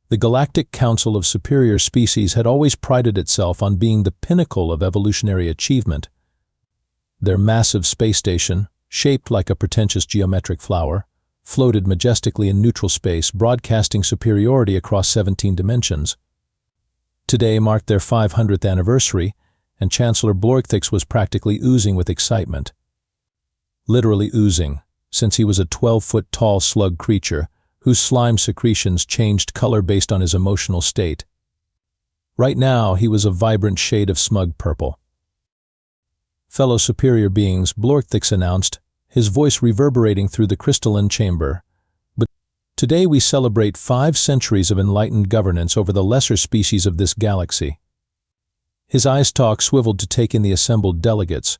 The Galactic Council of Superior Species had always prided itself on being the pinnacle of evolutionary achievement. Their massive space station, shaped like a pretentious geometric flower, floated majestically in neutral space, broadcasting superiority across 17 dimensions. Today marked their 500th anniversary, and Chancellor Blorkthix was practically oozing with excitement. Literally oozing, since he was a 12-foot-tall slug creature whose slime secretions changed color based on his emotional state. Right now, he was a vibrant shade of smug purple. "Fellow superior beings," Blorkthix announced, his voice reverberating through the crystalline chamber. "But today we celebrate 5 centuries of enlightened governance over the lesser species of this galaxy." His eye-stalk swiveled to take in the assembled delegates.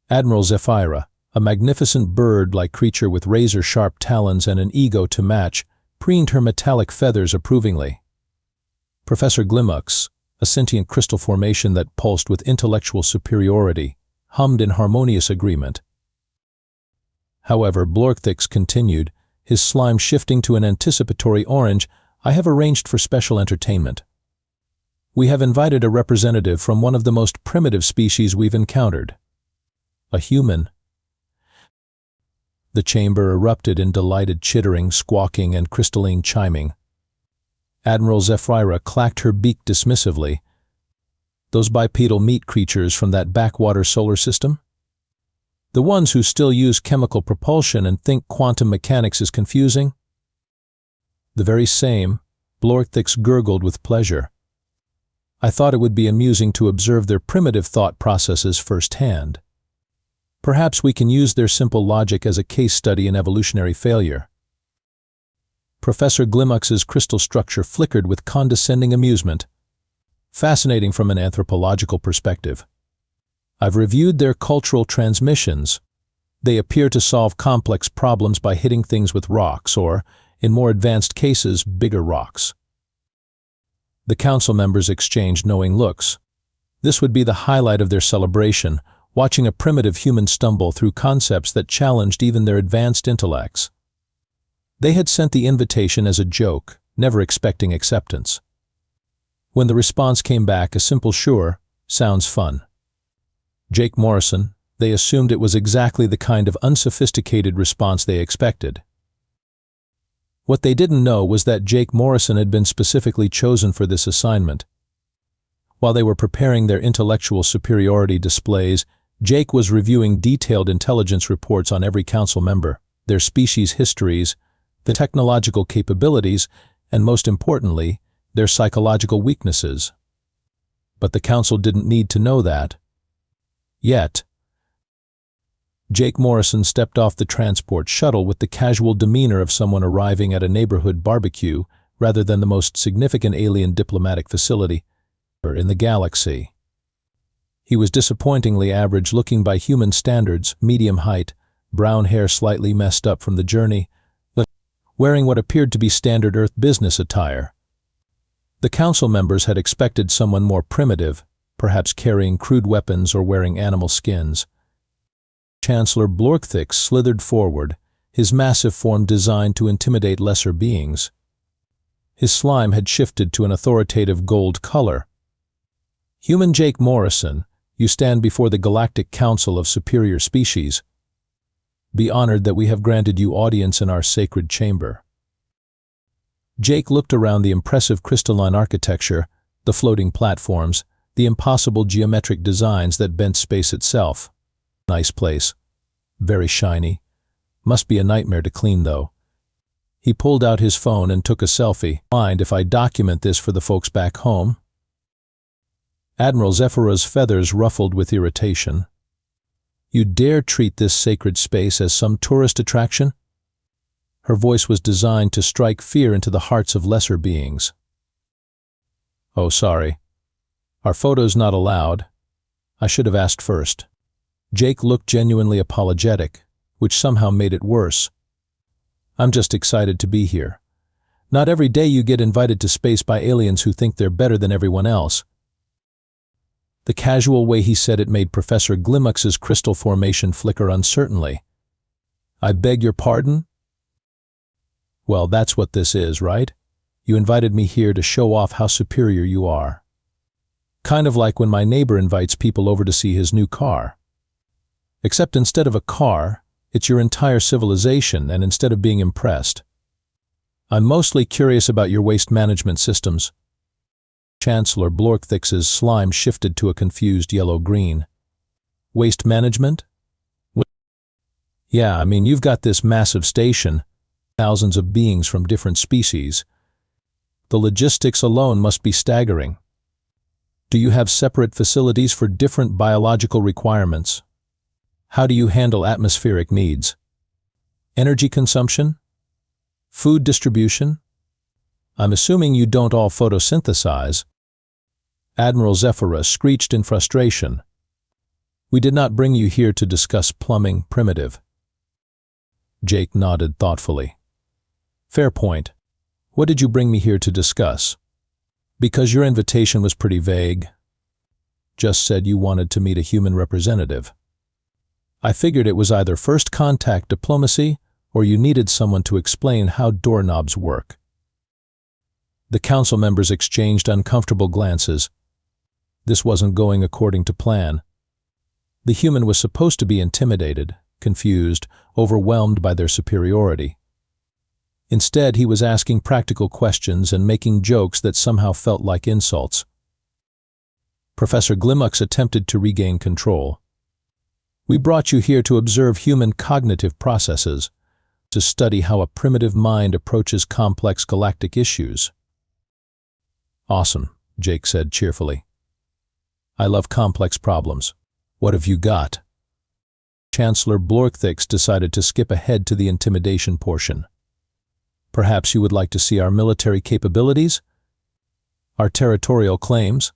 Admiral Zephyra, a magnificent bird-like creature with razor-sharp talons and an ego to match, preened her metallic feathers approvingly. Professor Glimux, a sentient crystal formation that pulsed with intellectual superiority, hummed in harmonious agreement. However, Blorkthix continued, his slime shifting to an anticipatory orange, "I have arranged for special entertainment. We have invited a representative from one of the most primitive species we've encountered. A human." The chamber erupted in delighted chittering, squawking, and crystalline chiming. Admiral Zephyra clacked her beak dismissively. "Those bipedal meat creatures from that backwater solar system? The ones who still use chemical propulsion and think quantum mechanics is confusing?" "The very same," Blorkthix gurgled with pleasure. "I thought it would be amusing to observe their primitive thought processes firsthand. Perhaps we can use their simple logic as a case study in evolutionary failure." Professor Glimux's crystal structure flickered with condescending amusement. "Fascinating from an anthropological perspective. I've reviewed their cultural transmissions. They appear to solve complex problems by hitting things with rocks or, in more advanced cases, bigger rocks." The council members exchanged knowing looks. This would be the highlight of their celebration, watching a primitive human stumble through concepts that challenged even their advanced intellects. They had sent the invitation as a joke, never expecting acceptance. When the response came back, a simple "sure" sounds fun. Jake Morrison, they assumed it was exactly the kind of unsophisticated response they expected. What they didn't know was that Jake Morrison had been specifically chosen for this assignment. While they were preparing their intellectual superiority displays, Jake was reviewing detailed intelligence reports on every council member, their species histories, the technological capabilities, and most importantly, their psychological weaknesses. But the council didn't need to know that. Yet. Jake Morrison stepped off the transport shuttle with the casual demeanor of someone arriving at a neighborhood barbecue rather than the most significant alien diplomatic facility in the galaxy. He was disappointingly average-looking by human standards, medium height, brown hair slightly messed up from the journey, but wearing what appeared to be standard Earth business attire. The council members had expected someone more primitive, perhaps carrying crude weapons or wearing animal skins. Chancellor Blorkthix slithered forward, his massive form designed to intimidate lesser beings. His slime had shifted to an authoritative gold color. "Human Jake Morrison, you stand before the Galactic Council of Superior Species. Be honored that we have granted you audience in our sacred chamber." Jake looked around the impressive crystalline architecture, the floating platforms, the impossible geometric designs that bent space itself. Nice place. Very shiny. Must be a nightmare to clean, though. He pulled out his phone and took a selfie. "Mind if I document this for the folks back home?" Admiral Zephyra's feathers ruffled with irritation. "You dare treat this sacred space as some tourist attraction?" Her voice was designed to strike fear into the hearts of lesser beings. "Oh, sorry. Our photos not allowed. I should have asked first." Jake looked genuinely apologetic, which somehow made it worse. "I'm just excited to be here. Not every day you get invited to space by aliens who think they're better than everyone else." The casual way he said it made Professor Glimux's crystal formation flicker uncertainly. "I beg your pardon?" "Well, that's what this is, right? You invited me here to show off how superior you are. Kind of like when my neighbor invites people over to see his new car. Except instead of a car, it's your entire civilization, and instead of being impressed, I'm mostly curious about your waste management systems. Chancellor Blorkthix's slime shifted to a confused yellow-green. Waste management? Yeah, I mean, you've got this massive station, thousands of beings from different species. The logistics alone must be staggering. Do you have separate facilities for different biological requirements? How do you handle atmospheric needs? Energy consumption? Food distribution? I'm assuming you don't all photosynthesize. Admiral Zephyra screeched in frustration. We did not bring you here to discuss plumbing, primitive. Jake nodded thoughtfully. Fair point. What did you bring me here to discuss? Because your invitation was pretty vague. Just said you wanted to meet a human representative. I figured it was either first contact diplomacy or you needed someone to explain how doorknobs work. The council members exchanged uncomfortable glances. This wasn't going according to plan. The human was supposed to be intimidated, confused, overwhelmed by their superiority. Instead, he was asking practical questions and making jokes that somehow felt like insults. Professor Glimux attempted to regain control. We brought you here to observe human cognitive processes, to study how a primitive mind approaches complex galactic issues. Awesome, Jake said cheerfully. I love complex problems. What have you got? Chancellor Blorkthix decided to skip ahead to the intimidation portion. Perhaps you would like to see our military capabilities? Our territorial claims?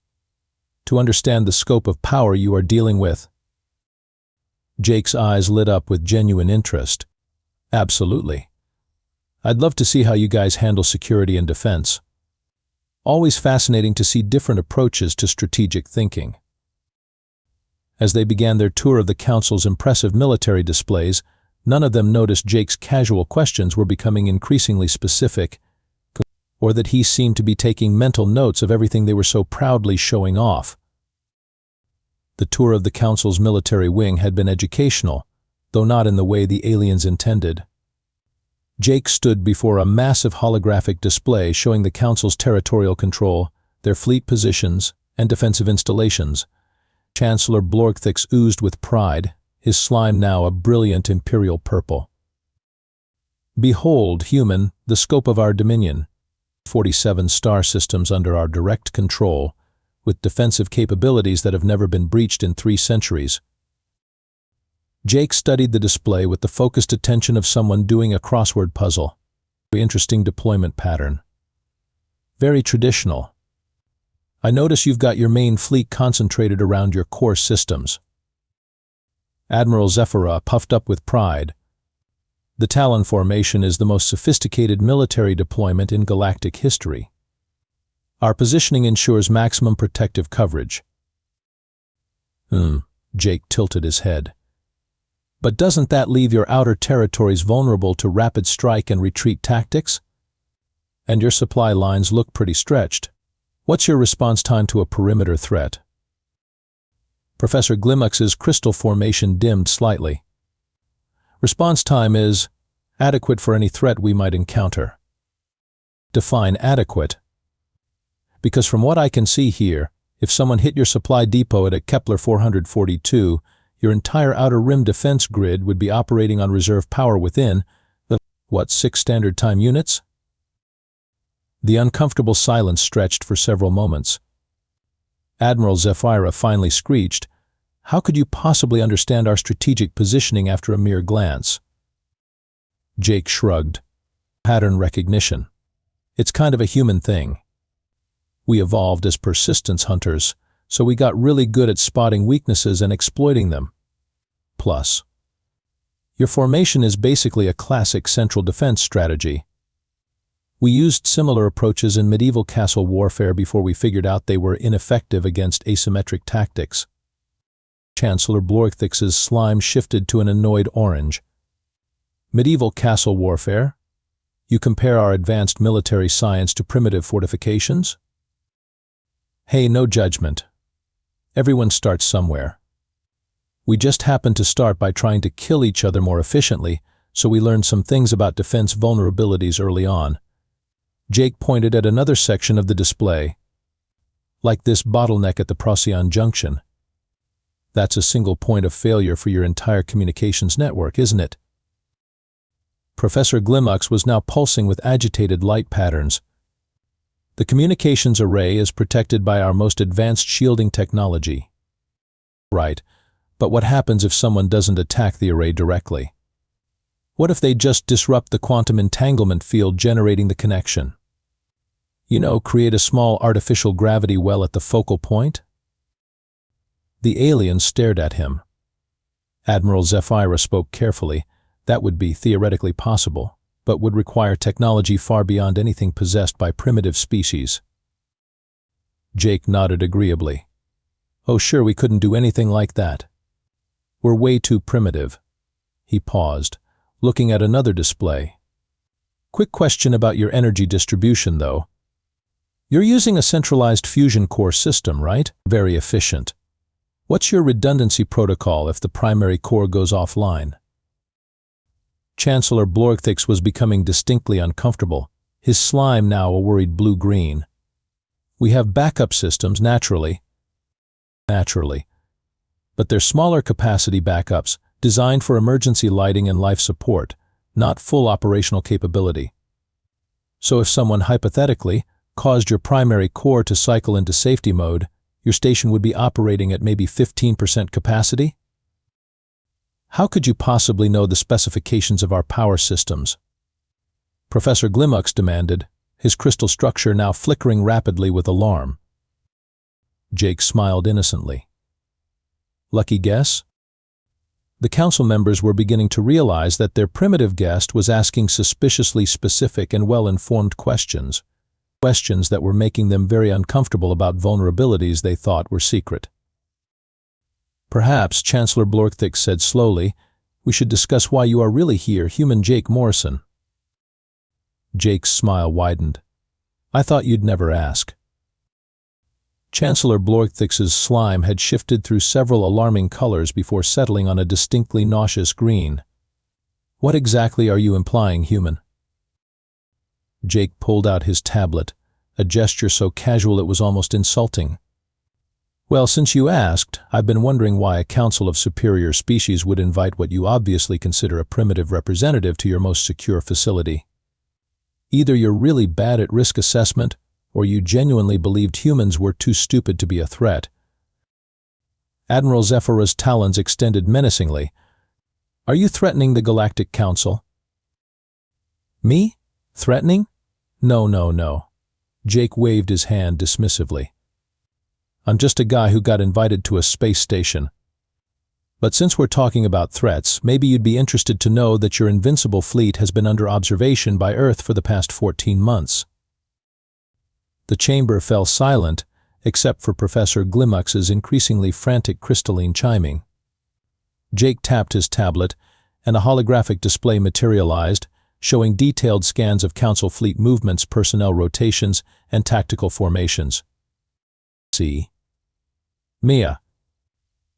To understand the scope of power you are dealing with? Jake's eyes lit up with genuine interest. Absolutely. I'd love to see how you guys handle security and defense. Always fascinating to see different approaches to strategic thinking. As they began their tour of the Council's impressive military displays, none of them noticed Jake's casual questions were becoming increasingly specific, or that he seemed to be taking mental notes of everything they were so proudly showing off. The tour of the Council's military wing had been educational, though not in the way the aliens intended. Jake stood before a massive holographic display showing the Council's territorial control, their fleet positions, and defensive installations. Chancellor Blorkthix oozed with pride, his slime now a brilliant imperial purple. Behold, human, the scope of our dominion. 47 star systems under our direct control, with defensive capabilities that have never been breached in 3 centuries. Jake studied the display with the focused attention of someone doing a crossword puzzle. Very interesting deployment pattern. Very traditional. I notice you've got your main fleet concentrated around your core systems. Admiral Zephyra puffed up with pride. The Talon formation is the most sophisticated military deployment in galactic history. Our positioning ensures maximum protective coverage. Jake tilted his head. But doesn't that leave your outer territories vulnerable to rapid strike and retreat tactics? And your supply lines look pretty stretched. What's your response time to a perimeter threat? Professor Glimux's crystal formation dimmed slightly. Response time is adequate for any threat we might encounter. Define adequate. Because from what I can see here, if someone hit your supply depot at Kepler 442, your entire outer rim defense grid would be operating on reserve power within the, 6 standard time units? The uncomfortable silence stretched for several moments. Admiral Zephyra finally screeched, "How could you possibly understand our strategic positioning after a mere glance?" Jake shrugged. Pattern recognition. It's kind of a human thing. We evolved as persistence hunters, so we got really good at spotting weaknesses and exploiting them. Plus, your formation is basically a classic central defense strategy. We used similar approaches in medieval castle warfare before we figured out they were ineffective against asymmetric tactics. Chancellor Blorkthix's slime shifted to an annoyed orange. Medieval castle warfare? You compare our advanced military science to primitive fortifications? Hey, no judgment. Everyone starts somewhere. We just happened to start by trying to kill each other more efficiently, so we learned some things about defense vulnerabilities early on. Jake pointed at another section of the display. Like this bottleneck at the Procyon junction. That's a single point of failure for your entire communications network, isn't it? Professor Glimux was now pulsing with agitated light patterns. The communications array is protected by our most advanced shielding technology. Right, but what happens if someone doesn't attack the array directly? What if they just disrupt the quantum entanglement field generating the connection? You know, create a small artificial gravity well at the focal point? The alien stared at him. Admiral Zephyra spoke carefully. That would be theoretically possible, but would require technology far beyond anything possessed by primitive species. Jake nodded agreeably. Oh, sure, we couldn't do anything like that. We're way too primitive. He paused, looking at another display. Quick question about your energy distribution, though. You're using a centralized fusion core system, right? Very efficient. What's your redundancy protocol if the primary core goes offline? Chancellor Blorgthix was becoming distinctly uncomfortable, his slime now a worried blue-green. We have backup systems, naturally. But they're smaller capacity backups, designed for emergency lighting and life support, not full operational capability. So if someone hypothetically caused your primary core to cycle into safety mode, your station would be operating at maybe 15% capacity? How could you possibly know the specifications of our power systems? Professor Glimux demanded, his crystal structure now flickering rapidly with alarm. Jake smiled innocently. Lucky guess? The council members were beginning to realize that their primitive guest was asking suspiciously specific and well-informed questions that were making them very uncomfortable about vulnerabilities they thought were secret. Perhaps, Chancellor Blorgthix said slowly, we should discuss why you are really here, human Jake Morrison. Jake's smile widened. I thought you'd never ask. Chancellor Blorgthix's slime had shifted through several alarming colors before settling on a distinctly nauseous green. What exactly are you implying, human? Jake pulled out his tablet, a gesture so casual it was almost insulting. Well, since you asked, I've been wondering why a council of superior species would invite what you obviously consider a primitive representative to your most secure facility. Either you're really bad at risk assessment, or you genuinely believed humans were too stupid to be a threat. Admiral Zephyra's talons extended menacingly. Are you threatening the Galactic Council? Me? Threatening? No. Jake waved his hand dismissively. I'm just a guy who got invited to a space station. But since we're talking about threats, maybe you'd be interested to know that your invincible fleet has been under observation by Earth for the past 14 months. The chamber fell silent, except for Professor Glimux's increasingly frantic crystalline chiming. Jake tapped his tablet, and a holographic display materialized, showing detailed scans of Council fleet movements, personnel rotations, and tactical formations. See? Mia.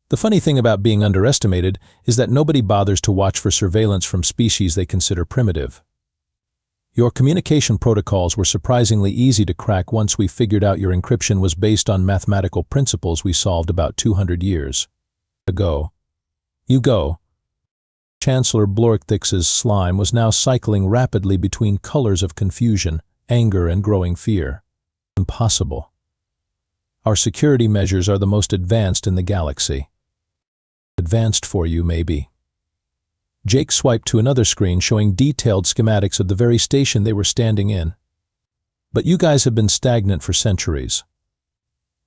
The funny thing about being underestimated is that nobody bothers to watch for surveillance from species they consider primitive. Your communication protocols were surprisingly easy to crack once we figured out your encryption was based on mathematical principles we solved about 200 years ago. You go. Chancellor Blorgthix's slime was now cycling rapidly between colors of confusion, anger, and growing fear. Impossible. Our security measures are the most advanced in the galaxy. Advanced for you, maybe. Jake swiped to another screen showing detailed schematics of the very station they were standing in. But you guys have been stagnant for centuries.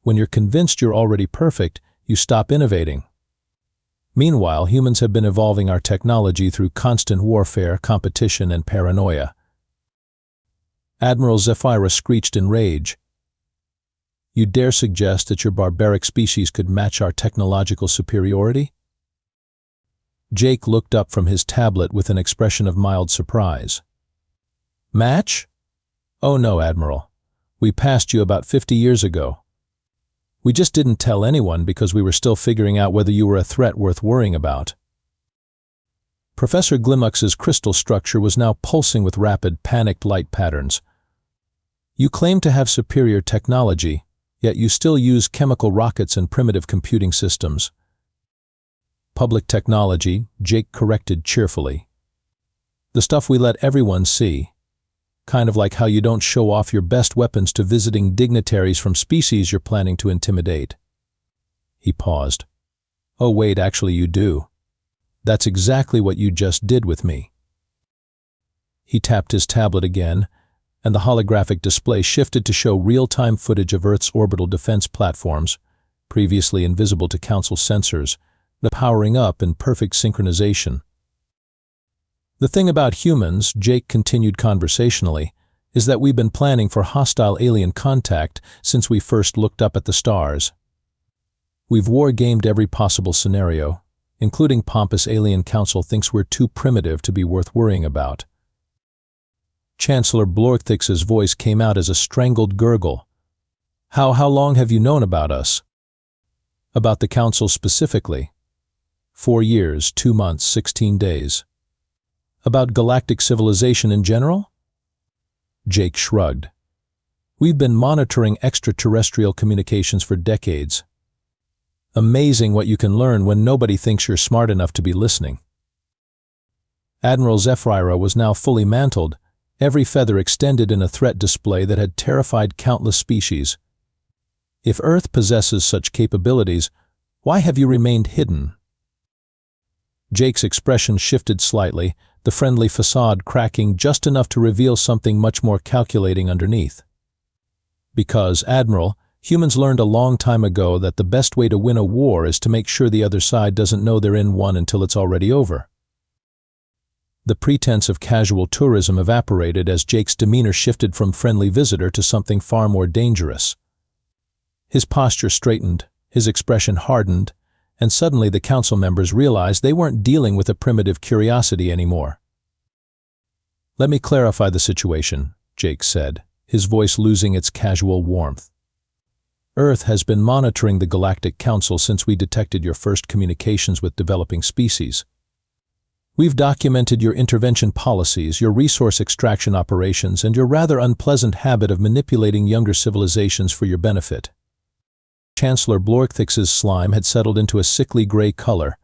When you're convinced you're already perfect, you stop innovating. Meanwhile, humans have been evolving our technology through constant warfare, competition, and paranoia. Admiral Zephyra screeched in rage. You dare suggest that your barbaric species could match our technological superiority? Jake looked up from his tablet with an expression of mild surprise. Match? Oh no, Admiral. We passed you about 50 years ago. We just didn't tell anyone because we were still figuring out whether you were a threat worth worrying about. Professor Glimux's crystal structure was now pulsing with rapid, panicked light patterns. You claim to have superior technology, yet you still use chemical rockets and primitive computing systems. Public technology, Jake corrected cheerfully. The stuff we let everyone see. Kind of like how you don't show off your best weapons to visiting dignitaries from species you're planning to intimidate. He paused. Oh wait, actually you do. That's exactly what you just did with me. He tapped his tablet again, and the holographic display shifted to show real-time footage of Earth's orbital defense platforms, previously invisible to Council sensors, powering up in perfect synchronization. The thing about humans, Jake continued conversationally, is that we've been planning for hostile alien contact since we first looked up at the stars. We've war-gamed every possible scenario, including pompous alien council thinks we're too primitive to be worth worrying about. Chancellor Blorthix's voice came out as a strangled gurgle. How long have you known about us? About the council specifically? 4 years, 2 months, 16 days. About galactic civilization in general? Jake shrugged. We've been monitoring extraterrestrial communications for decades. Amazing what you can learn when nobody thinks you're smart enough to be listening. Admiral Zephyra was now fully mantled, every feather extended in a threat display that had terrified countless species. If Earth possesses such capabilities, why have you remained hidden? Jake's expression shifted slightly, the friendly facade cracking just enough to reveal something much more calculating underneath. Because, Admiral, humans learned a long time ago that the best way to win a war is to make sure the other side doesn't know they're in one until it's already over. The pretense of casual tourism evaporated as Jake's demeanor shifted from friendly visitor to something far more dangerous. His posture straightened, his expression hardened, and suddenly the council members realized they weren't dealing with a primitive curiosity anymore. Let me clarify the situation, Jake said, his voice losing its casual warmth. Earth has been monitoring the Galactic Council since we detected your first communications with developing species. We've documented your intervention policies, your resource extraction operations, and your rather unpleasant habit of manipulating younger civilizations for your benefit. Chancellor Blorthix's slime had settled into a sickly gray color.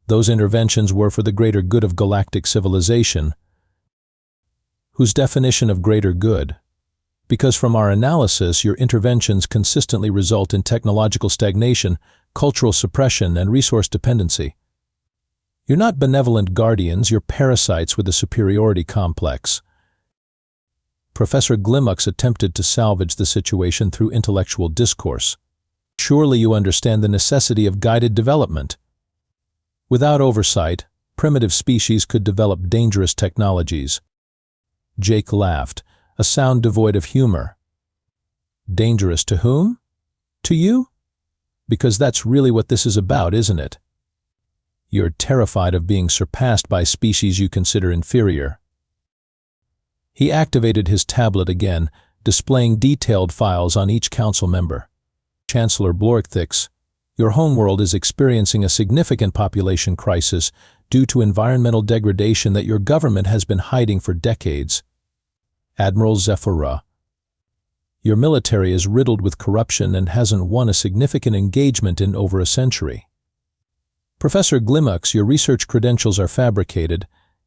Those interventions were for the greater good of galactic civilization. Whose definition of greater good? Because from our analysis, your interventions consistently result in technological stagnation, cultural suppression, and resource dependency. You're not benevolent guardians, you're parasites with a superiority complex. Professor Glimux attempted to salvage the situation through intellectual discourse. Surely you understand the necessity of guided development. Without oversight, primitive species could develop dangerous technologies. Jake laughed, a sound devoid of humor. Dangerous to whom? To you? Because that's really what this is about, isn't it? You're terrified of being surpassed by species you consider inferior. He activated his tablet again, displaying detailed files on each council member. Chancellor Blorthix, your homeworld is experiencing a significant population crisis due to environmental degradation that your government has been hiding for decades. Admiral Zephyra, your military is riddled with corruption and hasn't won a significant engagement in over a century. Professor Glimux, your research credentials are fabricated,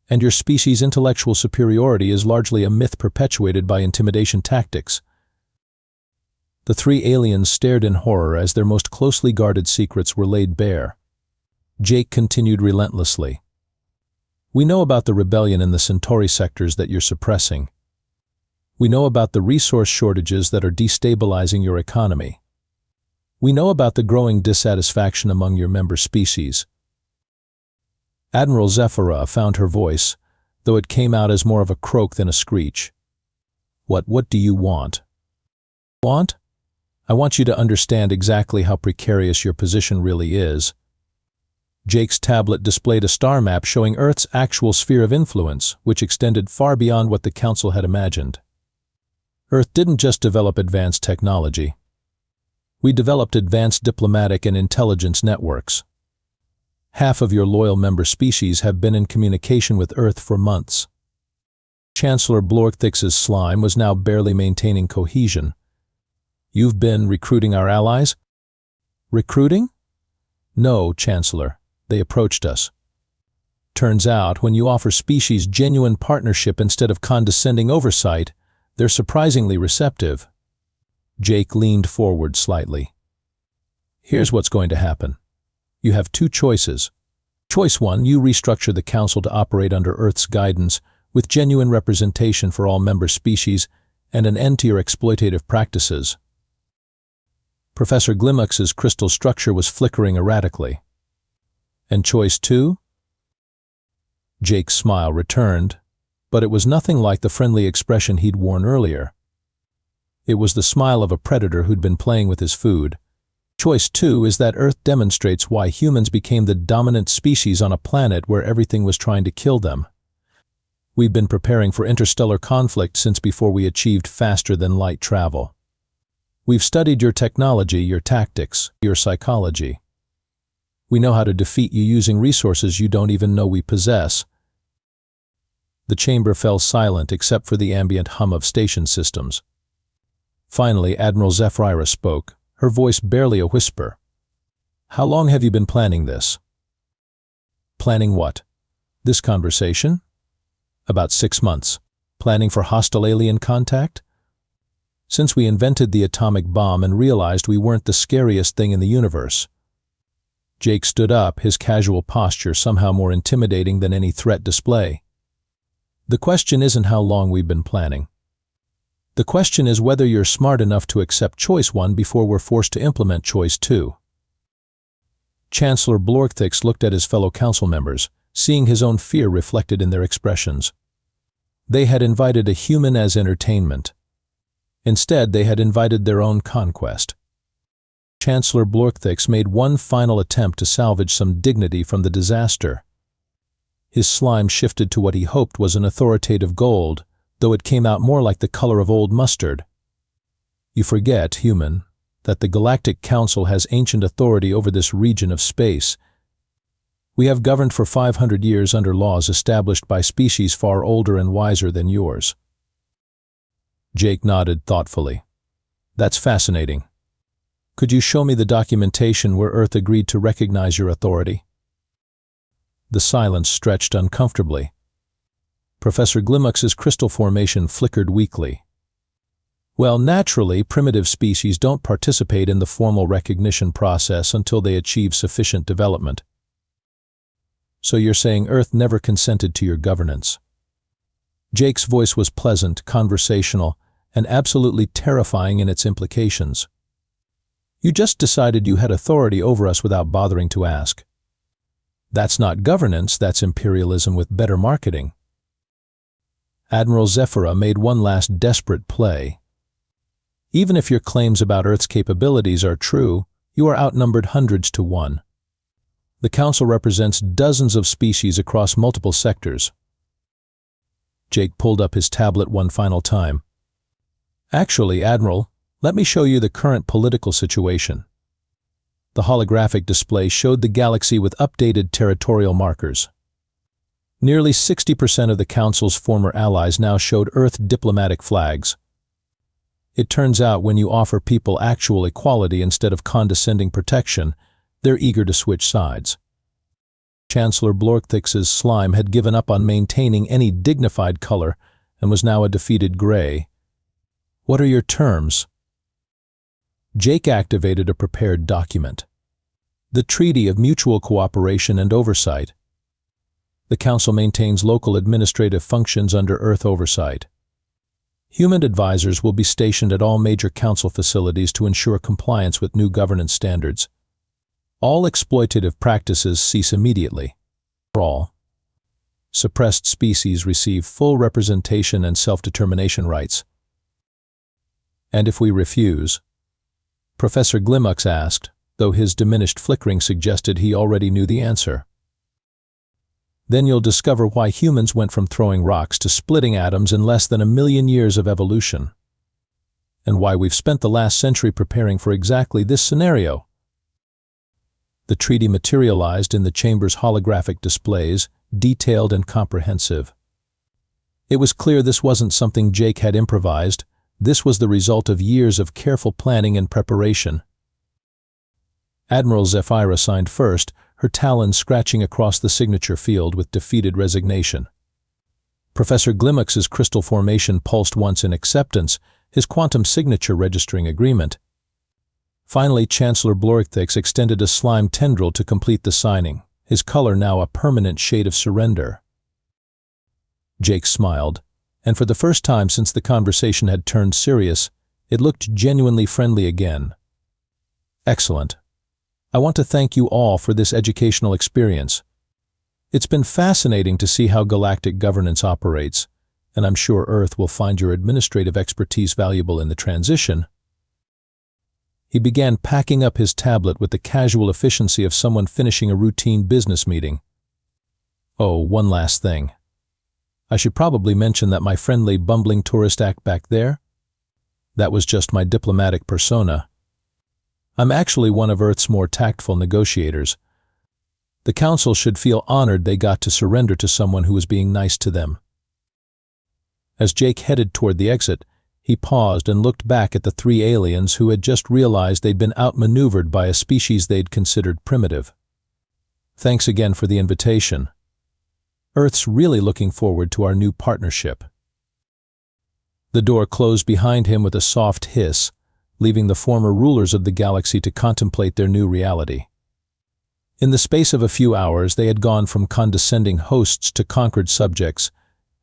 and your species' intellectual superiority is largely a myth perpetuated by intimidation tactics. The three aliens stared in horror as their most closely guarded secrets were laid bare. Jake continued relentlessly. We know about the rebellion in the Centauri sectors that you're suppressing. We know about the resource shortages that are destabilizing your economy. We know about the growing dissatisfaction among your member species. Admiral Zephyra found her voice, though it came out as more of a croak than a screech. What do you want? Want? I want you to understand exactly how precarious your position really is. Jake's tablet displayed a star map showing Earth's actual sphere of influence, which extended far beyond what the Council had imagined. Earth didn't just develop advanced technology. We developed advanced diplomatic and intelligence networks. Half of your loyal member species have been in communication with Earth for months. Chancellor Blorkthix's slime was now barely maintaining cohesion. You've been recruiting our allies? Recruiting? No, Chancellor. They approached us. Turns out, when you offer species genuine partnership instead of condescending oversight, they're surprisingly receptive. Jake leaned forward slightly. Here's what's going to happen. You have two choices. Choice 1, you restructure the Council to operate under Earth's guidance, with genuine representation for all member species and an end to your exploitative practices. Professor Glimux's crystal structure was flickering erratically. And choice 2? Jake's smile returned, but it was nothing like the friendly expression he'd worn earlier. It was the smile of a predator who'd been playing with his food. Choice 2 is that Earth demonstrates why humans became the dominant species on a planet where everything was trying to kill them. We've been preparing for interstellar conflict since before we achieved faster-than-light travel. We've studied your technology, your tactics, your psychology. We know how to defeat you using resources you don't even know we possess. The chamber fell silent except for the ambient hum of station systems. Finally, Admiral Zephyra spoke, her voice barely a whisper. How long have you been planning this? Planning what? This conversation? About 6 months. Planning for hostile alien contact? Since we invented the atomic bomb and realized we weren't the scariest thing in the universe. Jake stood up, his casual posture somehow more intimidating than any threat display. The question isn't how long we've been planning. The question is whether you're smart enough to accept choice 1 before we're forced to implement choice 2. Chancellor Blorkthix looked at his fellow council members, seeing his own fear reflected in their expressions. They had invited a human as entertainment. Instead, they had invited their own conquest. Chancellor Blorkthix made one final attempt to salvage some dignity from the disaster. His slime shifted to what he hoped was an authoritative gold, though it came out more like the color of old mustard. You forget, human, that the Galactic Council has ancient authority over this region of space. We have governed for 500 years under laws established by species far older and wiser than yours. Jake nodded thoughtfully. That's fascinating. Could you show me the documentation where Earth agreed to recognize your authority? The silence stretched uncomfortably. Professor Glimux's crystal formation flickered weakly. Well, naturally, primitive species don't participate in the formal recognition process until they achieve sufficient development. So you're saying Earth never consented to your governance? Jake's voice was pleasant, conversational, and absolutely terrifying in its implications. You just decided you had authority over us without bothering to ask. That's not governance, that's imperialism with better marketing. Admiral Zephyra made one last desperate play. Even if your claims about Earth's capabilities are true, you are outnumbered hundreds to 1. The Council represents dozens of species across multiple sectors. Jake pulled up his tablet one final time. Actually, Admiral, let me show you the current political situation. The holographic display showed the galaxy with updated territorial markers. Nearly 60% of the Council's former allies now showed Earth diplomatic flags. It turns out when you offer people actual equality instead of condescending protection, they're eager to switch sides. Chancellor Blorkthix's slime had given up on maintaining any dignified color and was now a defeated gray. What are your terms? Jake activated a prepared document. The Treaty of Mutual Cooperation and Oversight. The Council maintains local administrative functions under Earth oversight. Human advisors will be stationed at all major Council facilities to ensure compliance with new governance standards. All exploitative practices cease immediately. For all, suppressed species receive full representation and self-determination rights. And if we refuse? Professor Glimux asked, though his diminished flickering suggested he already knew the answer. Then you'll discover why humans went from throwing rocks to splitting atoms in less than 1,000,000 years of evolution. And why we've spent the last century preparing for exactly this scenario. The treaty materialized in the chamber's holographic displays, detailed and comprehensive. It was clear this wasn't something Jake had improvised. This was the result of years of careful planning and preparation. Admiral Zephyra signed first, her talons scratching across the signature field with defeated resignation. Professor Glimux's crystal formation pulsed once in acceptance, his quantum signature registering agreement. Finally, Chancellor Blorithix extended a slime tendril to complete the signing, his color now a permanent shade of surrender. Jake smiled, and for the first time since the conversation had turned serious, it looked genuinely friendly again. Excellent. I want to thank you all for this educational experience. It's been fascinating to see how galactic governance operates, and I'm sure Earth will find your administrative expertise valuable in the transition. He began packing up his tablet with the casual efficiency of someone finishing a routine business meeting. Oh, one last thing. I should probably mention that my friendly, bumbling tourist act back there? That was just my diplomatic persona. I'm actually one of Earth's more tactful negotiators. The Council should feel honored they got to surrender to someone who was being nice to them. As Jake headed toward the exit, he paused and looked back at the three aliens who had just realized they'd been outmaneuvered by a species they'd considered primitive. Thanks again for the invitation. Earth's really looking forward to our new partnership. The door closed behind him with a soft hiss, leaving the former rulers of the galaxy to contemplate their new reality. In the space of a few hours, they had gone from condescending hosts to conquered subjects,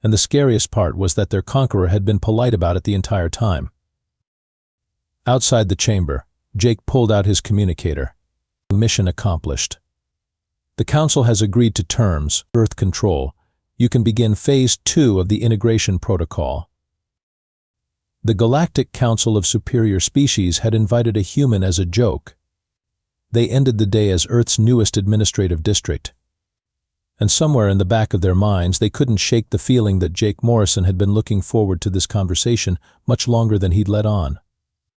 and the scariest part was that their conqueror had been polite about it the entire time. Outside the chamber, Jake pulled out his communicator. Mission accomplished. The Council has agreed to terms, Earth control. You can begin Phase 2 of the integration protocol. The Galactic Council of Superior Species had invited a human as a joke. They ended the day as Earth's newest administrative district. And somewhere in the back of their minds, they couldn't shake the feeling that Jake Morrison had been looking forward to this conversation much longer than he'd let on.